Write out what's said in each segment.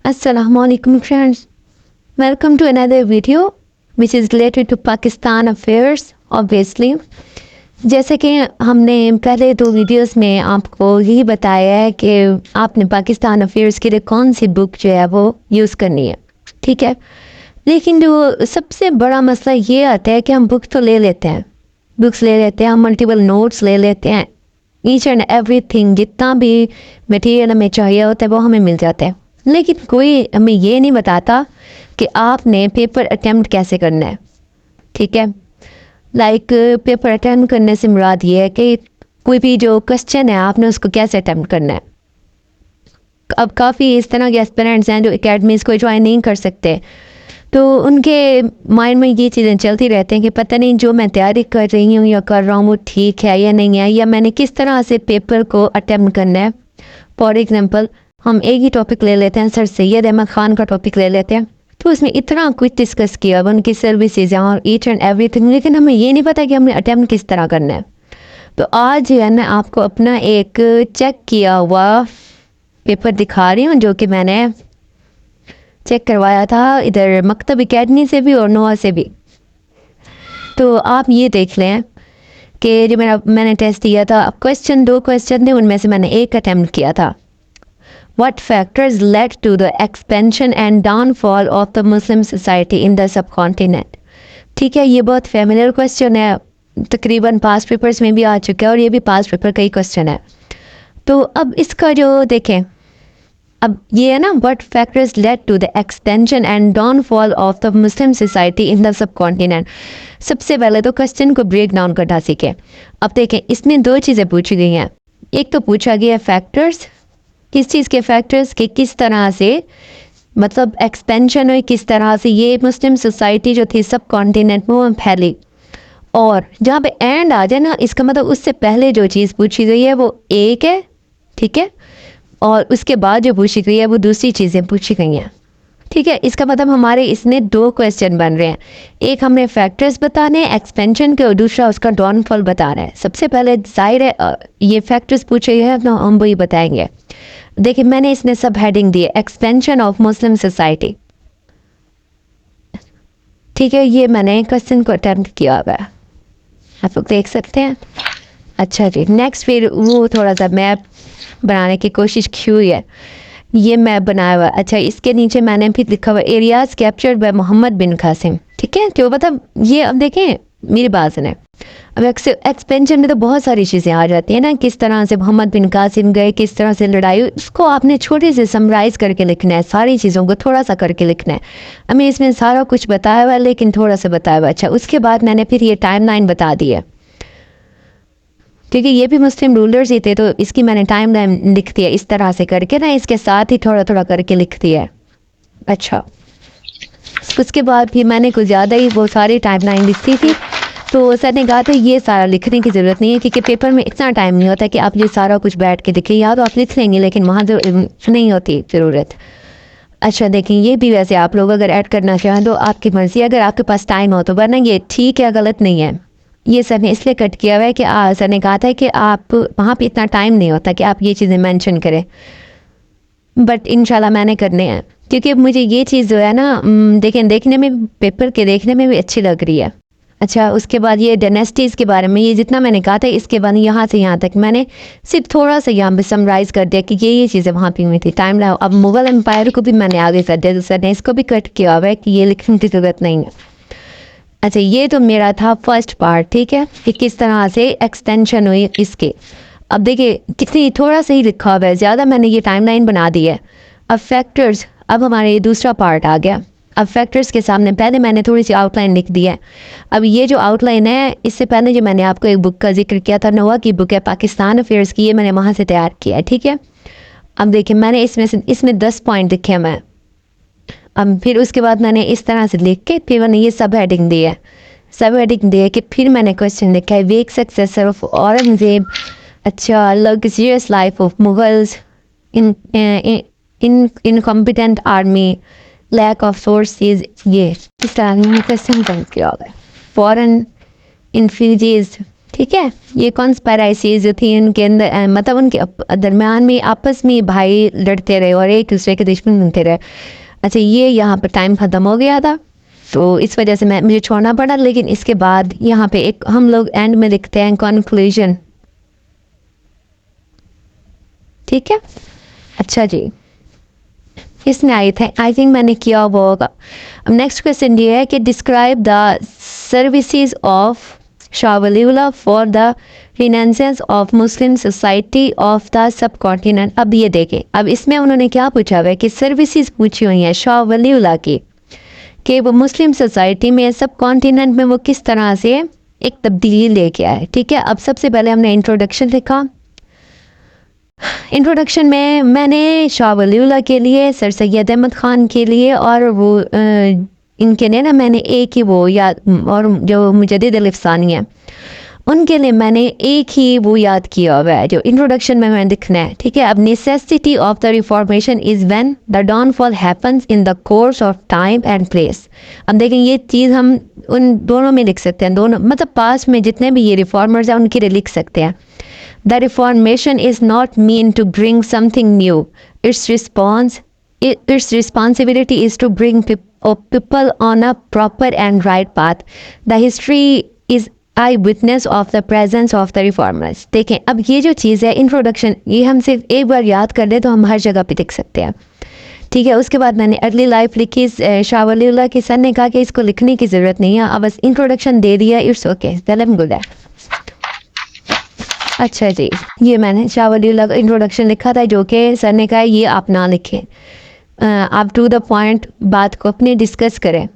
Assalamualaikum friends. Welcome to another video which is related to Pakistan affairs obviously. जैसे कि हमने पहले दो वीडियोस में आपको यही बताया है कि आपने पाकिस्तान अफेयर्स के लिए कौन सी बुक जो है वो यूज़ करनी है, ठीक है। लेकिन जो सबसे बड़ा मसला ये आता है कि हम बुक तो ले लेते हैं, बुक्स ले लेते हैं, हम मल्टीपल नोट्स ले लेते हैं, ईच एंड एवरीथिंग जितना भी मटेरियल हमें चाहिए होता है वो हमें मिल जाता है, लेकिन कोई हमें ये नहीं बताता कि आपने पेपर अटेम्प्ट कैसे करना है, ठीक है। लाइक पेपर अटेम्प्ट करने से मुराद ये है कि कोई भी जो क्वेश्चन है आपने उसको कैसे अटेम्प्ट करना है। अब काफ़ी इस तरह के एस्पिरेंट्स हैं जो एकेडमीज़ को ज्वाइन नहीं कर सकते, तो उनके माइंड में ये चीज़ें चलती रहती हैं कि पता नहीं जो मैं तैयारी कर रही हूँ या कर रहा हूँ वो ठीक है या नहीं है, या मैंने किस तरह से पेपर को अटेम्प्ट करना है। फॉर एग्ज़ाम्पल हम एक ही टॉपिक ले लेते हैं, सर सैयद अहमद ख़ान का टॉपिक ले लेते हैं, तो उसमें इतना कुछ डिस्कस किया उनकी सर्विसेज और ईच एंड एवरीथिंग, लेकिन हमें ये नहीं पता कि हमने अटेम्प्ट किस तरह करना है। तो आज जो है ना आपको अपना एक चेक किया हुआ पेपर दिखा रही हूँ जो कि मैंने चेक करवाया था इधर मकतब एकेडमी से भी और नोआ से भी। तो आप ये देख लें कि जो मैंने टेस्ट दिया था, अब दो क्वेश्चन थे, उनमें से मैंने एक अटेम्प्ट किया था। What factors led to the expansion and downfall of the Muslim society in the subcontinent? ठीक है, ये बहुत फेमिलियर क्वेश्चन है, तकरीबन पास पेपर्स में भी आ चुका है और ये भी पास पेपर का ही क्वेश्चन है। तो अब इसका जो देखें, अब ये है ना, what factors led to the expansion and downfall of the Muslim society in the subcontinent। सबसे पहले तो क्वेश्चन को ब्रेक डाउन करना सीखें। अब देखें, इसमें दो चीज़ें पूछी गई हैं। एक तो पूछा गया फैक्टर्स, किस चीज़ के फैक्टर्स कि किस तरह से मतलब एक्सपेंशन हुई, किस तरह से ये मुस्लिम सोसाइटी जो थी सब कॉन्टिनेंट में वो फैली। और जहाँ पे एंड आ जाए ना, इसका मतलब उससे पहले जो चीज़ पूछी गई है वो एक है, ठीक है, और उसके बाद जो पूछी गई है वो दूसरी चीज़ें पूछी गई हैं, ठीक है। इसका मतलब हमारे इसमें दो क्वेश्चन बन रहे हैं, एक हमने फैक्टर्स बताने हैं एक्सपेंशन के और दूसरा उसका डाउनफॉल बताना है। सबसे पहले जाहिर है ये फैक्टर्स पूछे गए हैं तो हम वही बताएंगे। देखिए मैंने इसमें सब हेडिंग दी है, एक्सपेंशन ऑफ मुस्लिम सोसाइटी, ठीक है। ये मैंने क्वेश्चन को अटेम्प्ट किया हुआ है, आप लोग देख सकते हैं। अच्छा जी, नेक्स्ट फिर वो थोड़ा सा मैप बनाने की कोशिश की हुई है, ये मैप बनाया हुआ। अच्छा, इसके नीचे मैंने फिर लिखा हुआ एरियाज कैप्चर्ड बाय मोहम्मद बिन कासिम, ठीक है। क्यों मतलब ये अब देखें मेरी बात सुने, अब एक्सपेंशन में तो बहुत सारी चीज़ें आ जाती हैं ना, किस तरह से मोहम्मद बिन कासिम गए, किस तरह से लड़ाई, उसको आपने छोटे से समराइज़ करके लिखना है, सारी चीज़ों को थोड़ा सा करके लिखना है। हमें इसमें सारा कुछ बताया हुआ है लेकिन थोड़ा सा बताया हुआ। अच्छा, उसके बाद मैंने फिर ये टाइमलाइन बता दी है, क्योंकि ये भी मुस्लिम रूलर्स ही थे, तो इसकी मैंने टाइमलाइन लिख दी है इस तरह से करके ना, इसके साथ ही थोड़ा थोड़ा करके लिख दिया है। अच्छा, उसके बाद फिर मैंने कुछ ज़्यादा ही वो सारी टाइमलाइन लिखी थी, तो सर ने कहा था ये सारा लिखने की ज़रूरत नहीं है, क्योंकि पेपर में इतना टाइम नहीं होता कि आप ये सारा कुछ बैठ के लिखें, या तो आप लिख लेंगे लेकिन वहाँ नहीं होती ज़रूरत। अच्छा देखें, ये भी वैसे आप लोग अगर ऐड करना चाहें तो आपकी मर्ज़ी, अगर आपके पास टाइम हो तो, वरना ये ठीक है, गलत नहीं है। ये सर ने इसलिए कट किया हुआ है कि सर ने कहा था कि आप वहाँ पे इतना टाइम नहीं होता कि आप ये चीज़ें मेंशन करें, बट इंशाल्लाह मैंने करने हैं, क्योंकि मुझे ये चीज़ जो है ना देखने में, पेपर के देखने में भी अच्छी लग रही है। अच्छा, उसके बाद ये डायनेस्टीज़ के बारे में, ये जितना मैंने कहा था इसके बाद यहाँ से यहाँ तक मैंने सिर्फ थोड़ा सा यहाँ पे समराइज़ कर दिया कि ये चीज़ें वहाँ पे हुई थी। टाइम लाओ, अब मुग़ल एम्पायर को भी मैंने आगे कर दिया, तो सर ने इसको भी कट किया हुआ है कि ये लिखने की ज़रूरत नहीं है। अच्छा, ये तो मेरा था फर्स्ट पार्ट, ठीक है, कि किस तरह से एक्सटेंशन हुई इसके। अब देखिए कितनी थोड़ा सा ही लिखा हुआ है, ज़्यादा मैंने ये टाइमलाइन बना दी है। अब फैक्टर्स, अब हमारे ये दूसरा पार्ट आ गया। अब फैक्टर्स के सामने पहले मैंने थोड़ी सी आउटलाइन लिख दी है। अब ये जो आउटलाइन है, इससे पहले जो मैंने आपको एक बुक का जिक्र किया था, नोआ की बुक है पाकिस्तान अफेयर्स की, ये मैंने वहाँ से तैयार किया है, ठीक है। अब देखिए मैंने इसमें 10 पॉइंट लिखे मैं। अब फिर उसके बाद मैंने इस तरह से लिख के फिर मैंने ये सब हेडिंग दी है, सब हेडिंग दी है कि फिर मैंने क्वेश्चन लिखा है, वीक सक्सेसर ऑफ औरंगजेब, अच्छा luxurious life of Mughals, incompetent army, lack of sources, ये इस तरह मैंने क्वेश्चन बन किया हुआ है। फॉरेन इन्फ्लुएंस ठीक है। ये कॉन्स्पिरेसीज जो थी उनके अंदर मतलब उनके दरमियान में आपस में भाई लड़ते रहे और एक दूसरे के दुश्मन बनते रहे। अच्छा, ये यहाँ पर टाइम ख़त्म हो गया था तो इस वजह से मुझे छोड़ना पड़ा, लेकिन इसके बाद यहाँ पे एक हम लोग एंड में लिखते हैं कंक्लूजन। ठीक है। अच्छा जी, इसमें आई थिंक मैंने किया हुआ होगा। अब नेक्स्ट क्वेश्चन ये है कि describe the services of Shah Waliullah for the renaissance of Muslim society of the sub continent. अब ये देखें, अब इसमें उन्होंने क्या पूछा हुआ है कि सर्विसेज पूछी हुई हैं शाह वलीउल्लाह की कि वो मुस्लिम सोसाइटी में सब कॉन्टिनेंट में वो किस तरह से एक तब्दीली लेके आए। ठीक है। अब सबसे पहले हमने इंट्रोडक्शन लिखा। इंट्रोडक्शन में मैंने शाह वलीउल्लाह के लिए, सर सैयद अहमद ख़ान के लिए और वो इनके लिए ना मैंने एक ही वो याद, और जो मुजद्दिद अल-अफ़सानी है उनके लिए मैंने एक ही वो याद किया हुआ है जो इंट्रोडक्शन में मैंने लिखना है। ठीक है। अब necessity of the reformation is when the downfall happens in the course of time and place. अब देखें, ये चीज़ हम उन दोनों में लिख सकते हैं, दोनों मतलब पास में जितने भी ये रिफॉर्मर्स हैं उनके लिए लिख सकते हैं। The reformation is not mean to bring something new. Its responsibility is to bring people on a proper and right path. The history is eyewitness of the presence of the reformers. देखें, अब ये जो चीज़ है introduction, ये हम सिर्फ एक बार याद कर ले तो हम हर जगह पे लिख सकते हैं। ठीक है। उसके बाद मैंने अर्ली लाइफ लिखी। शाह वलीउल्लाह के सर ने कहा कि इसको लिखने की ज़रूरत नहीं है, अब बस इंट्रोडक्शन दे दिया, इट्स ओके, चलन गुड है। अच्छा जी, ये मैंने शाह वलीउल्लाह का इंट्रोडक्शन लिखा था जो कि सर ने कहा ये आप ना लिखें, आप टू द पॉइंट बात को अपने डिस्कस करें।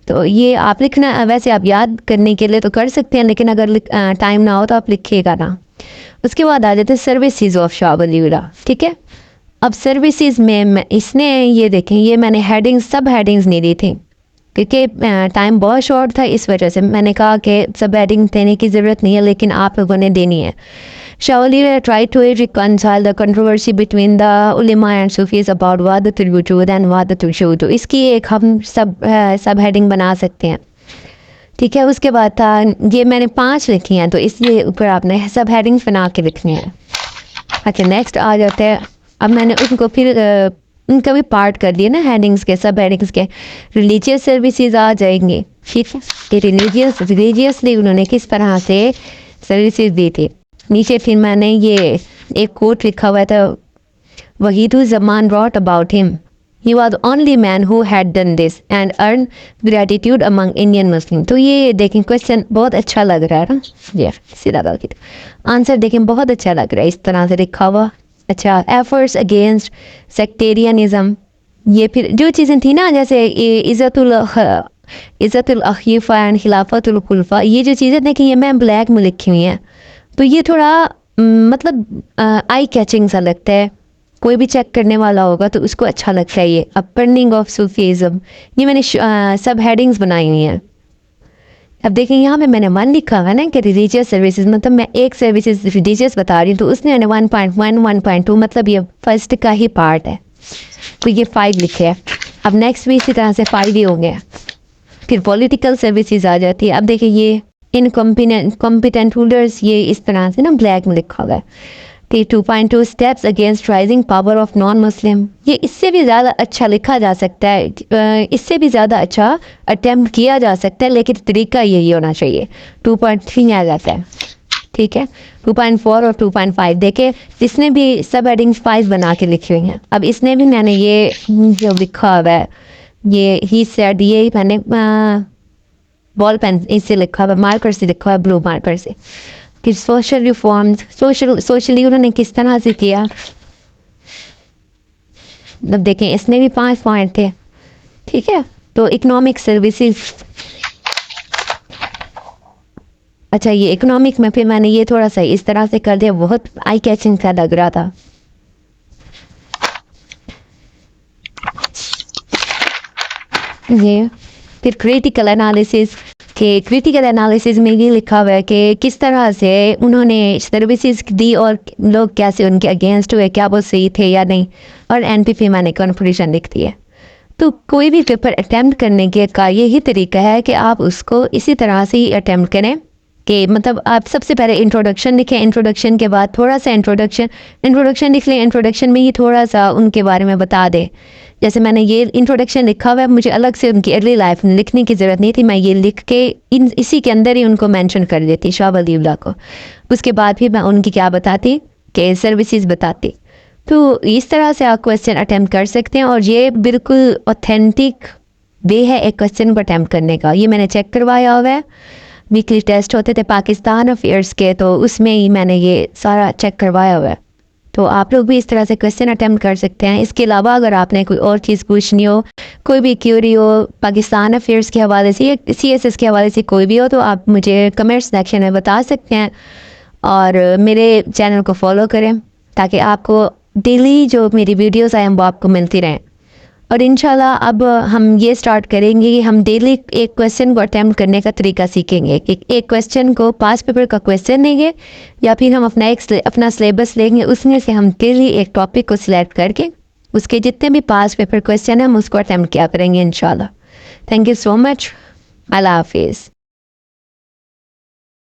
तो ये आप लिखना, वैसे आप याद करने के लिए तो कर सकते हैं, लेकिन अगर टाइम ना हो तो आप लिखिएगा ना। उसके बाद आ जाते हैं सर्विसेज ऑफ शाह वलीउल्लाह। ठीक है। अब सर्विसेज में इसने ये देखें, ये मैंने हेडिंग्स, सब हेडिंग्स नहीं दी थी क्योंकि टाइम बहुत शॉर्ट था, इस वजह से मैंने कहा कि सब हेडिंग देने की ज़रूरत नहीं है, लेकिन आप लोगों ने देनी है। Shah Waliullah tried to reconcile the controversy between the ulama and Sufis about wahdatul wujud and wahdatul shuhud। इसकी एक हम सब हेडिंग बना सकते हैं। ठीक है। उसके बाद था, ये मैंने 5 लिखी हैं तो इसलिए ऊपर आपने सब हेडिंग्स बना के लिखनी है। अच्छा, नेक्स्ट आ जाते हैं। अब मैंने उनको फिर उनका भी पार्ट कर दिया ना हेडिंग्स के, सब हेडिंग्स के। रिलीजियस सर्विसेज आ जाएंगे। ठीक है। कि रिलीजियसली उन्होंने किस तरह से सर्विसेज दी थी। नीचे फिर मैंने ये एक कोट लिखा हुआ था, वहीदुल ज़मान wrote about him, he was only man who had done this and earned gratitude among Indian Muslims। तो ये देखें क्वेश्चन बहुत अच्छा लग रहा है ना, ये सीधा बात, आंसर देखें बहुत अच्छा लग रहा है इस तरह से लिखा हुआ। अच्छा, एफर्ट्स अगेंस्ट सेक्टेरियनिज़म, ये फिर जो चीज़ें थी ना जैसे इज़्ज़तुल अख़ीफ़ा एंड खिलाफतुल खुलफा, ये जो चीज़ें देखें ये मैं ब्लैक में लिखी हुई हैं, तो ये थोड़ा मतलब आई कैचिंग सा लगता है, कोई भी चेक करने वाला होगा तो उसको अच्छा लगता है। ये अपरनिंग ऑफ सूफीज़म, ये मैंने सब हेडिंग्स बनाई हुई हैं। अब देखें यहाँ पे मैंने 1 लिखा है ना कि रिलीजियस सर्विसेज, मतलब मैं एक सर्विसेज रिलीजियस बता रही हूँ तो उसने 1.1 1.2 मतलब ये फर्स्ट का ही पार्ट है, तो ये 5 लिखे है। अब नेक्स्ट भी इसी तरह से 5 ही होंगे। फिर पॉलिटिकल सर्विसेज आ जाती है। अब देखिए ये इनकॉम्पिटेंट रूलर्स, ये इस तरह से ना ब्लैक में लिखा हुआ है। फिर 2.2 steps against rising power of non Muslim, ये इससे भी ज़्यादा अच्छा लिखा जा सकता है, इससे भी ज़्यादा अच्छा अटेम्प्ट किया जा सकता है, लेकिन तरीका यही होना चाहिए। 2.3 आ जाता है। ठीक है। 2.4 और 2.5 देखे, इसने भी सब हेडिंग्स 5 बना के लिखी हुई हैं। अब इसने भी मैंने ये जो लिखा हुआ है, ये ही सेड, ये मैंने बॉल पेन इससे लिखा हुआ, मार्कर से लिखा हुआ, ब्लू मार्कर से, कि सोशल रिफॉर्म्स, सोशली उन्होंने किस तरह से किया। अब देखें इसमें भी 5 पॉइंट थे। ठीक है। तो इकोनॉमिक सर्विसेज, अच्छा ये इकोनॉमिक में फिर मैंने ये थोड़ा सा इस तरह से कर दिया, बहुत आई कैचिंग सा लग रहा था। ये फिर क्रिटिकल एनालिसिस, के क्रिटिकल एनालिसिस में ये लिखा हुआ है कि किस तरह से उन्होंने सर्विसेज दी और लोग कैसे उनके अगेंस्ट हुए, क्या वो सही थे या नहीं। और एन पी मैंने कन्क्लूजन लिख दी है। तो कोई भी पेपर अटैम्प्ट करने के का यही तरीका है कि आप उसको इसी तरह से ही अटैम्प्ट करें कि मतलब आप सबसे पहले इंट्रोडक्शन लिखें, इंट्रोडक्शन के बाद थोड़ा सा इंट्रोडक्शन लिख लें, इंट्रोडक्शन में ही थोड़ा सा उनके बारे में बता दें। जैसे मैंने ये इंट्रोडक्शन लिखा हुआ है, मुझे अलग से उनकी अर्ली लाइफ लिखने की ज़रूरत नहीं थी, मैं ये लिख के इसी के अंदर ही उनको मेंशन कर देती शाह वलीउल्लाह को। उसके बाद फिर मैं उनकी क्या बताती कि सर्विसेज बताती। तो इस तरह से आप क्वेश्चन अटैम्प्ट कर सकते हैं और ये बिल्कुल ऑथेंटिक वे है एक क्वेश्चन को अटैम्प्ट करने का। ये मैंने चेक करवाया हुआ है, वीकली टेस्ट होते थे पाकिस्तान अफेयर्स के, तो उसमें ही मैंने ये सारा चेक करवाया हुआ है। तो आप लोग भी इस तरह से क्वेश्चन अटैम्प्ट कर सकते हैं। इसके अलावा अगर आपने कोई और चीज़ पूछनी हो, कोई भी क्यूरी हो पाकिस्तान अफेयर्स के हवाले से या CSS के हवाले से कोई भी हो, तो आप मुझे कमेंट सेक्शन में बता सकते हैं। और मेरे चैनल को फॉलो करें ताकि आपको डेली जो मेरी वीडियोस आए वो आपको मिलती रहें। और इंशाल्लाह अब हम ये स्टार्ट करेंगे कि हम डेली एक क्वेश्चन को अटैम्प्ट करने का तरीका सीखेंगे कि एक क्वेश्चन को पास पेपर का क्वेश्चन लेंगे या फिर हम अपना सिलेबस लेंगे, उसमें से हम डेली एक टॉपिक को सिलेक्ट करके उसके जितने भी पास पेपर क्वेश्चन हैं हम उसको अटैम्प्ट किया करेंगे इंशाल्लाह। Thank you so much. अल्लाह हाफिज़।